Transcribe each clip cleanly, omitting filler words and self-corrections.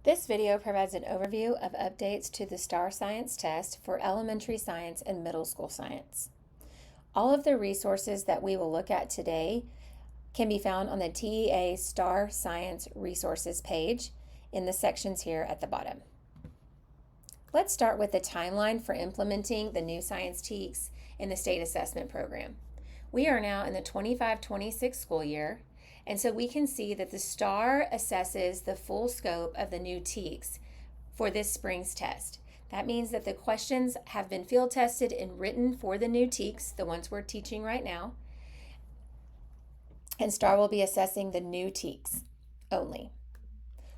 This video provides an overview of updates to the STAAR Science test for elementary science and middle school science. All of the resources that we will look at today can be found on the TEA STAAR Science Resources page in the sections here at the bottom. Let's start with the timeline for implementing the new science TEKS in the state assessment program. We are now in the 25-26 school year, and so we can see that the STAAR assesses the full scope of the new TEKS for this spring's test. That means that the questions have been field tested and written for the new TEKS, the ones we're teaching right now, and STAAR will be assessing the new TEKS only.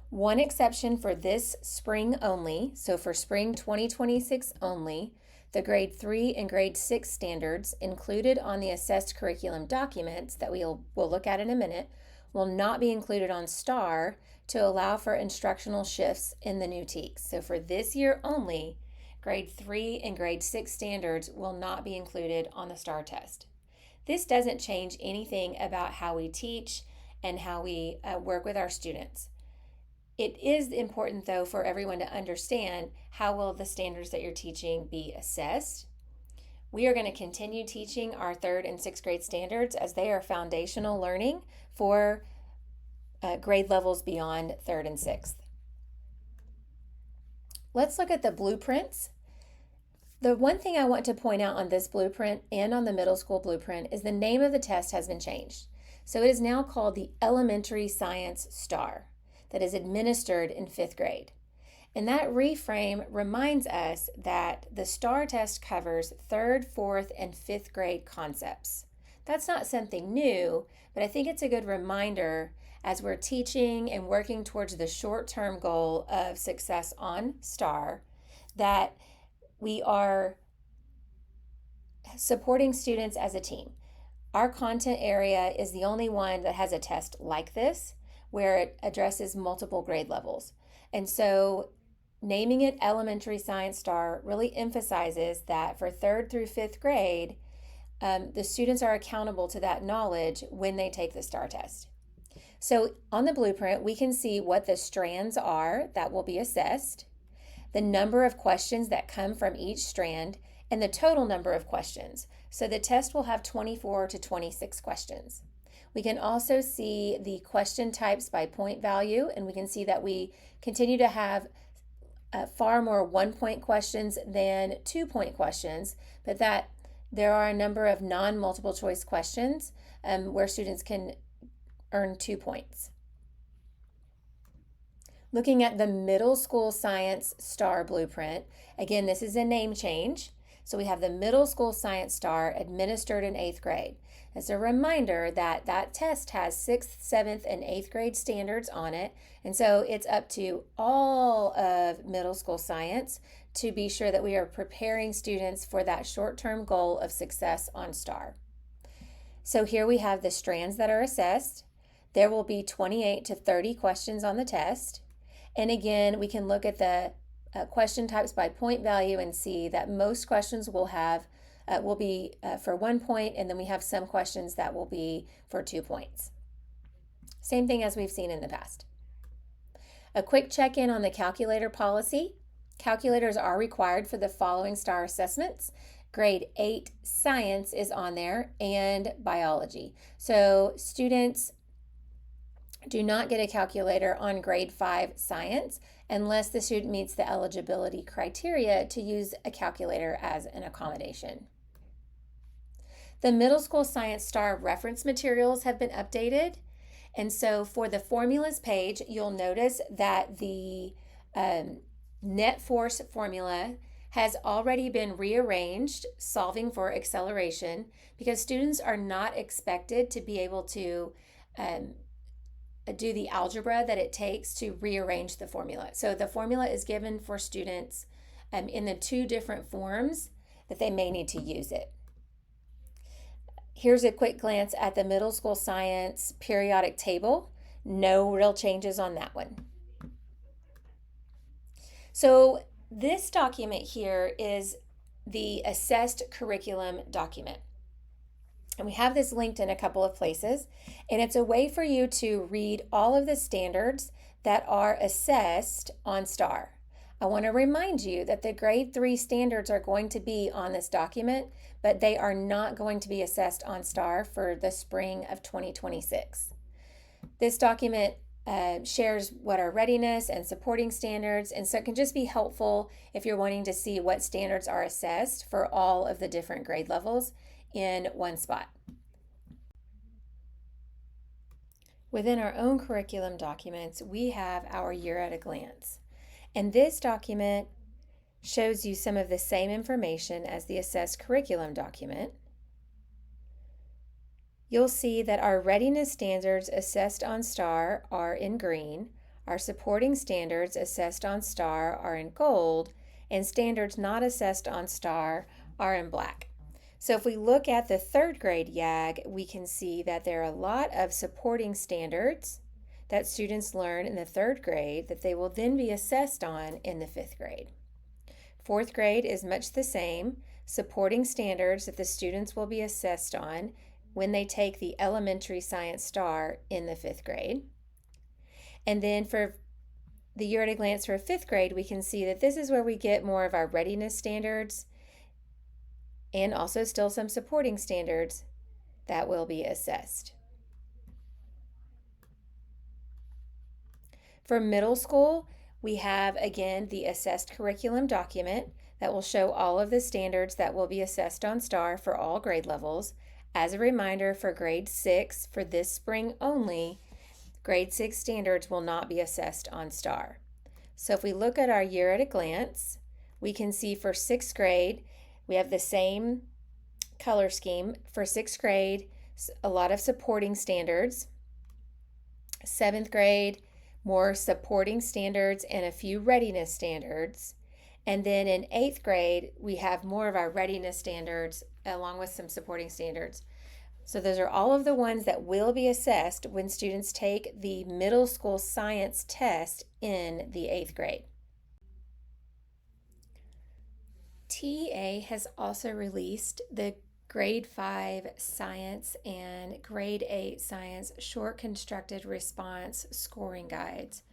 One exception for this spring only, so for spring 2026 only, the grade 3 and grade 6 standards included on the assessed curriculum documents that we'll look at in a minute will not be included on STAAR to allow for instructional shifts in the new TEKS. So for this year only, grade 3 and grade 6 standards will not be included on the STAAR test. This doesn't change anything about how we teach and how we work with our students. It is important, though, for everyone to understand how will the standards that you're teaching be assessed. We are going to continue teaching our 3rd and 6th grade standards as they are foundational learning for grade levels beyond 3rd and 6th. Let's look at the blueprints. The one thing I want to point out on this blueprint and on the middle school blueprint is the name of the test has been changed. So it is now called the Elementary Science STAAR that is administered in 5th grade. And that reframe reminds us that the STAAR test covers 3rd, 4th, and 5th grade concepts. That's not something new, but I think it's a good reminder as we're teaching and working towards the short-term goal of success on STAAR that we are supporting students as a team. Our content area is the only one that has a test like this, where it addresses multiple grade levels. And so naming it Elementary Science STAAR really emphasizes that for 3rd through 5th grade, the students are accountable to that knowledge when they take the STAAR test. So on the blueprint, we can see what the strands are that will be assessed, the number of questions that come from each strand, and the total number of questions. So the test will have 24 to 26 questions. We can also see the question types by point value, and we can see that we continue to have far more 1-point questions than 2-point questions, but that there are a number of non-multiple choice questions where students can earn 2 points. Looking at the middle school science STAAR blueprint, again, this is a name change. So we have the middle school science STAAR administered in 8th grade. As a reminder that that test has 6th, 7th, and 8th grade standards on it. And so it's up to all of middle school science to be sure that we are preparing students for that short-term goal of success on STAAR. So here we have the strands that are assessed. There will be 28 to 30 questions on the test. And again, we can look at the question types by point value and see that most questions will be for 1 point, and then we have some questions that will be for 2 points. Same thing as we've seen in the past. A quick check-in on the calculator policy. Calculators are required for the following STAAR assessments. Grade 8 science is on there and biology. So students do not get a calculator on grade 5 science unless the student meets the eligibility criteria to use a calculator as an accommodation. The middle school science STAAR reference materials have been updated. And so for the formulas page, you'll notice that the net force formula has already been rearranged, solving for acceleration, because students are not expected to be able to do the algebra that it takes to rearrange the formula. So the formula is given for students in the 2 different forms that they may need to use it. Here's a quick glance at the middle school science periodic table. No real changes on that one. So this document here is the assessed curriculum document. And we have this linked in a couple of places, and it's a way for you to read all of the standards that are assessed on STAAR. I want to remind you that the grade 3 standards are going to be on this document, but they are not going to be assessed on STAAR for the spring of 2026. This document shares what are readiness and supporting standards, and so it can just be helpful if you're wanting to see what standards are assessed for all of the different grade levels in one spot. Within our own curriculum documents, we have our year at a glance. And this document shows you some of the same information as the assessed curriculum document. You'll see that our readiness standards assessed on STAAR are in green, our supporting standards assessed on STAAR are in gold, and standards not assessed on STAAR are in black. So if we look at the third grade YAG, we can see that there are a lot of supporting standards that students learn in the third grade that they will then be assessed on in the fifth grade. Fourth grade is much the same, supporting standards that the students will be assessed on when they take the elementary science STAAR in the fifth grade. And then for the year at a glance for fifth grade, we can see that this is where we get more of our readiness standards and also still some supporting standards that will be assessed. For middle school, we have again the assessed curriculum document that will show all of the standards that will be assessed on STAAR for all grade levels. As a reminder, for grade 6, for this spring only, grade 6 standards will not be assessed on STAAR. So if we look at our year at a glance, we can see for 6th grade, we have the same color scheme. For 6th grade, a lot of supporting standards. 7th grade, more supporting standards and a few readiness standards. And then in 8th grade, we have more of our readiness standards along with some supporting standards. So those are all of the ones that will be assessed when students take the middle school science test in the 8th grade. TEA has also released the grade 5 science and grade 8 science short constructed response scoring guides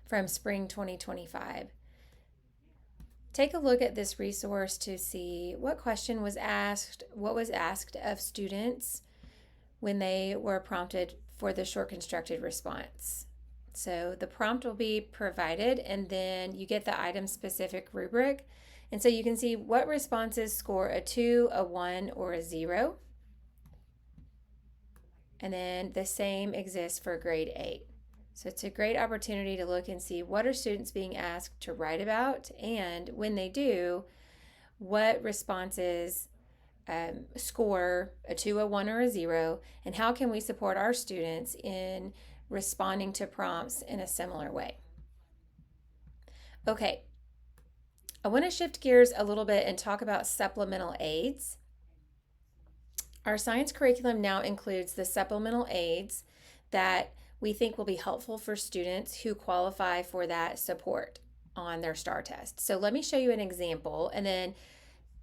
from spring 2025. Take a look at this resource to see what question was asked, what was asked of students when they were prompted for the short constructed response. So the prompt will be provided and then you get the item specific rubric. And so you can see what responses score a 2, a 1, or a 0. And then the same exists for grade 8. So it's a great opportunity to look and see what are students being asked to write about, and when they do, what responses score a 2, a 1, or a 0, and how can we support our students in responding to prompts in a similar way. Okay, I want to shift gears a little bit and talk about supplemental aids. Our science curriculum now includes the supplemental aids that we think will be helpful for students who qualify for that support on their STAAR test. So let me show you an example and then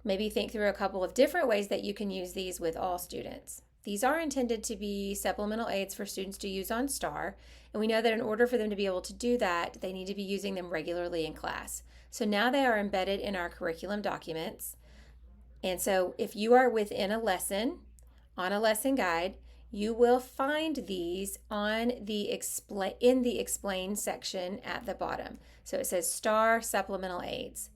maybe think through a couple of different ways that you can use these with all students. These are intended to be supplemental aids for students to use on STAAR, and we know that in order for them to be able to do that, they need to be using them regularly in class. So now they are embedded in our curriculum documents. And so if you are within a lesson, on a lesson guide, you will find these on in the explain section at the bottom. So it says STAAR supplemental aids.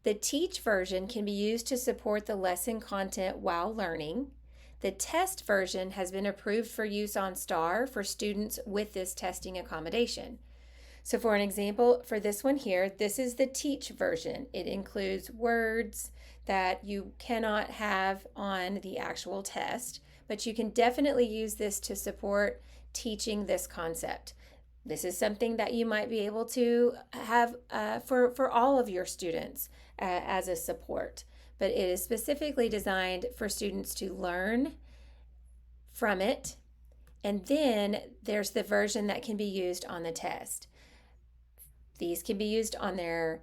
The teach version can be used to support the lesson content while learning. The test version has been approved for use on STAAR for students with this testing accommodation. So for an example, for this one here, this is the teach version. It includes words that you cannot have on the actual test, but you can definitely use this to support teaching this concept. This is something that you might be able to have for all of your students as a support, but it is specifically designed for students to learn from it. And then there's the version that can be used on the test. These can be used on their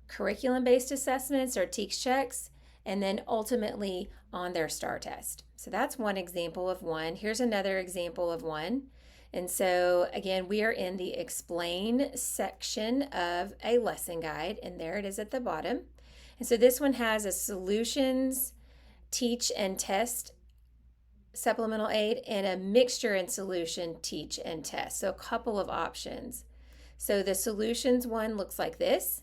curriculum-based assessments or TEACS checks, and then ultimately on their STAAR test. So that's one example of one. Here's another example of one. And so again, we are in the explain section of a lesson guide, and there it is at the bottom. And so this one has a solutions, teach and test supplemental aid and a mixture and solution, teach and test. So a couple of options. So the solutions one looks like this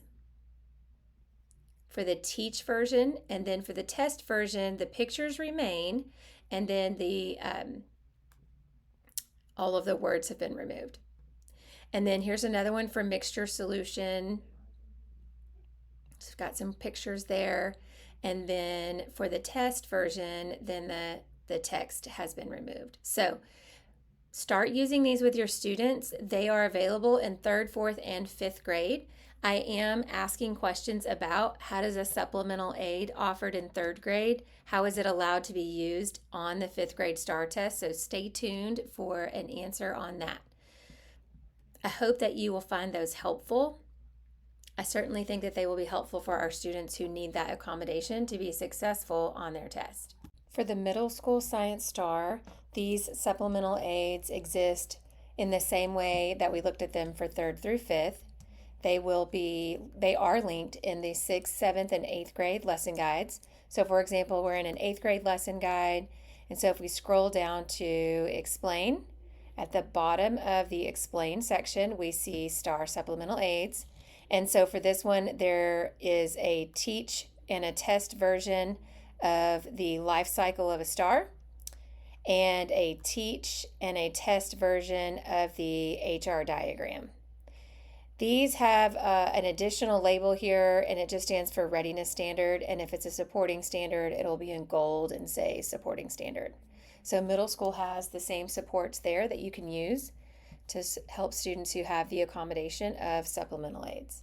for the teach version, and then for the test version, the pictures remain, and then all of the words have been removed. And then here's another one for mixture solution. So we've got some pictures there. And then for the test version, then the text has been removed. So start using these with your students. They are available in 3rd, 4th, and 5th grade. I am asking questions about how does a supplemental aid offered in 3rd grade, how is it allowed to be used on the 5th grade STAAR test? So stay tuned for an answer on that. I hope that you will find those helpful. I certainly think that they will be helpful for our students who need that accommodation to be successful on their test. For the middle school science STAAR, these supplemental aids exist in the same way that we looked at them for 3rd through 5th. They are linked in the 6th, 7th, and 8th grade lesson guides. So for example, we're in an 8th grade lesson guide, and so if we scroll down to explain, at the bottom of the explain section, we see STAAR supplemental aids. And so for this one, there is a teach and a test version of the life cycle of a STAAR, and a teach and a test version of the HR diagram. These have an additional label here, and it just stands for readiness standard. And if it's a supporting standard, it'll be in gold and say supporting standard. So middle school has the same supports there that you can use to help students who have the accommodation of supplemental aids.